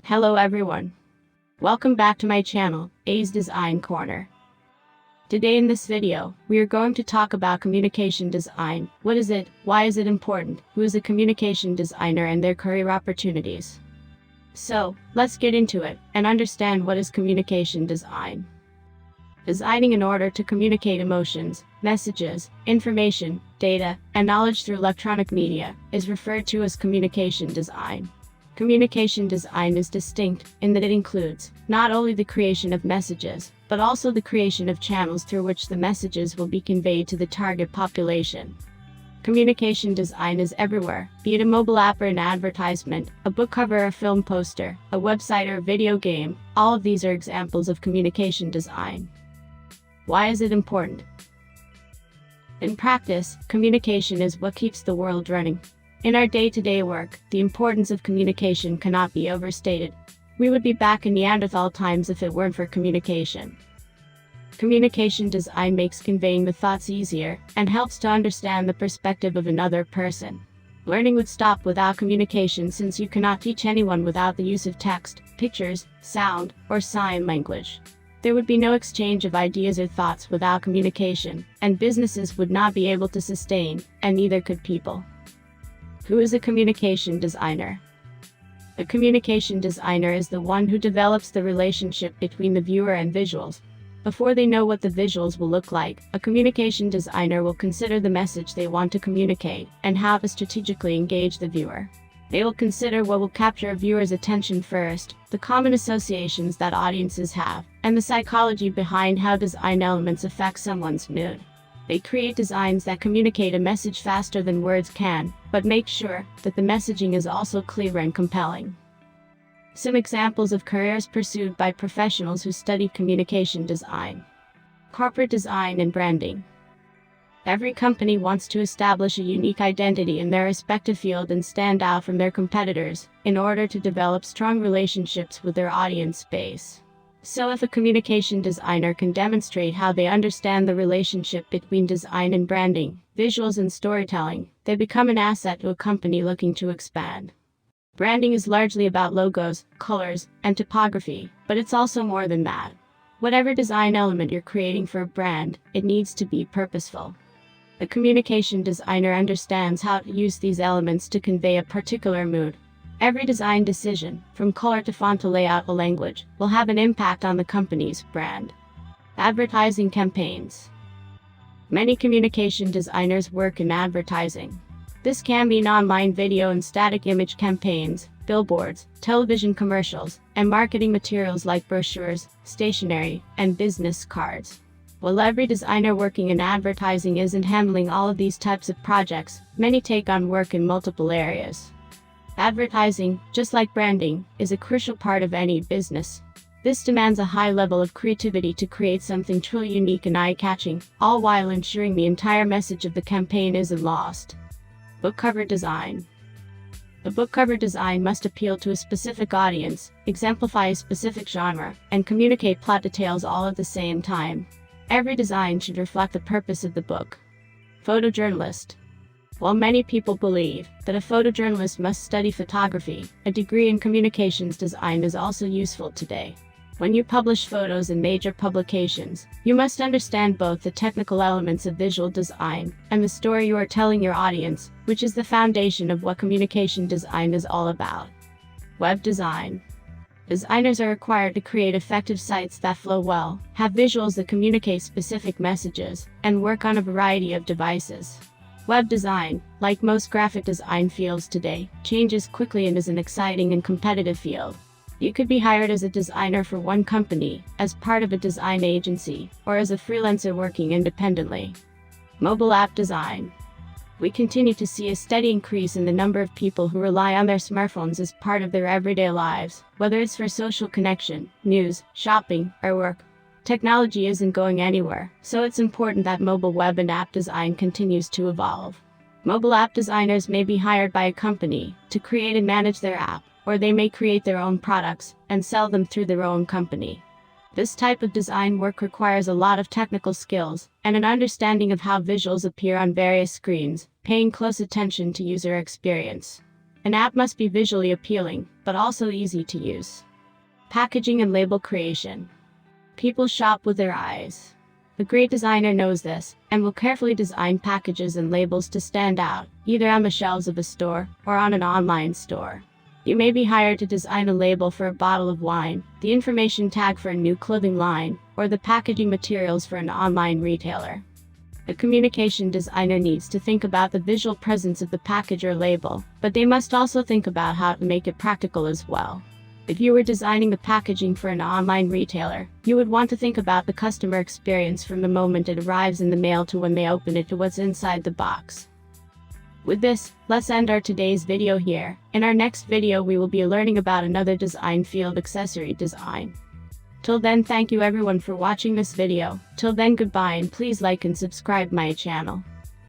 Hello everyone. Welcome back to my channel, A's Design Corner. Today in this video, we are going to talk about communication design. What is it? Why is it important? Who is a communication designer and their career opportunities? So, let's get into it and understand what is communication design. Designing in order to communicate emotions, messages, information, data, and knowledge through electronic media is referred to as communication design. Communication design is distinct in that it includes not only the creation of messages, but also the creation of channels through which the messages will be conveyed to the target population. Communication design is everywhere, be it a mobile app or an advertisement, a book cover or a film poster, a website or a video game. All of these are examples of communication design. Why is it important? In practice, communication is what keeps the world running. In our day-to-day work, the importance of communication cannot be overstated. We would be back in Neanderthal times if it weren't for communication. Communication design makes conveying the thoughts easier and helps to understand the perspective of another person. Learning would stop without communication, since you cannot teach anyone without the use of text, pictures, sound, or sign language. There would be no exchange of ideas or thoughts without communication, and businesses would not be able to sustain, and neither could people. Who is a communication designer? A communication designer is the one who develops the relationship between the viewer and visuals. Before they know what the visuals will look like, a communication designer will consider the message they want to communicate and how to strategically engage the viewer. They will consider what will capture a viewer's attention first, the common associations that audiences have, and the psychology behind how design elements affect someone's mood. They create designs that communicate a message faster than words can, but make sure that the messaging is also clear and compelling. Some examples of careers pursued by professionals who study communication design. Corporate design and branding. Every company wants to establish a unique identity in their respective field and stand out from their competitors in order to develop strong relationships with their audience base. So if a communication designer can demonstrate how they understand the relationship between design and branding, visuals and storytelling, they become an asset to a company looking to expand. Branding is largely about logos, colors, and typography, but it's also more than that. Whatever design element you're creating for a brand, it needs to be purposeful. A communication designer understands how to use these elements to convey a particular mood. Every design decision, from color to font to layout to language, will have an impact on the company's brand. Advertising campaigns. Many communication designers work in advertising. This can be in online video and static image campaigns, billboards, television commercials, and marketing materials like brochures, stationery, and business cards. While every designer working in advertising isn't handling all of these types of projects, many take on work in multiple areas. Advertising, just like branding, is a crucial part of any business. This demands a high level of creativity to create something truly unique and eye-catching, all while ensuring the entire message of the campaign isn't lost. Book cover design. The book cover design must appeal to a specific audience, exemplify a specific genre, and communicate plot details all at the same time. Every design should reflect the purpose of the book. Photojournalist. While many people believe that a photojournalist must study photography, a degree in communications design is also useful today. When you publish photos in major publications, you must understand both the technical elements of visual design and the story you are telling your audience, which is the foundation of what communication design is all about. Web design. Designers are required to create effective sites that flow well, have visuals that communicate specific messages, and work on a variety of devices. Web design, like most graphic design fields today, changes quickly and is an exciting and competitive field. You could be hired as a designer for one company, as part of a design agency, or as a freelancer working independently. Mobile app design. We continue to see a steady increase in the number of people who rely on their smartphones as part of their everyday lives, whether it's for social connection, news, shopping, or work. Technology isn't going anywhere, so it's important that mobile web and app design continues to evolve. Mobile app designers may be hired by a company to create and manage their app, or they may create their own products and sell them through their own company. This type of design work requires a lot of technical skills and an understanding of how visuals appear on various screens, paying close attention to user experience. An app must be visually appealing, but also easy to use. Packaging and label creation. People shop with their eyes. A great designer knows this, and will carefully design packages and labels to stand out, either on the shelves of a store, or on an online store. You may be hired to design a label for a bottle of wine, the information tag for a new clothing line, or the packaging materials for an online retailer. A communication designer needs to think about the visual presence of the package or label, but they must also think about how to make it practical as well. If you were designing the packaging for an online retailer, you would want to think about the customer experience from the moment it arrives in the mail to when they open it to what's inside the box. With this, let's end our today's video here. In our next video we will be learning about another design field, accessory design. Till then, thank you everyone for watching this video. Till then, goodbye, and please like and subscribe my channel.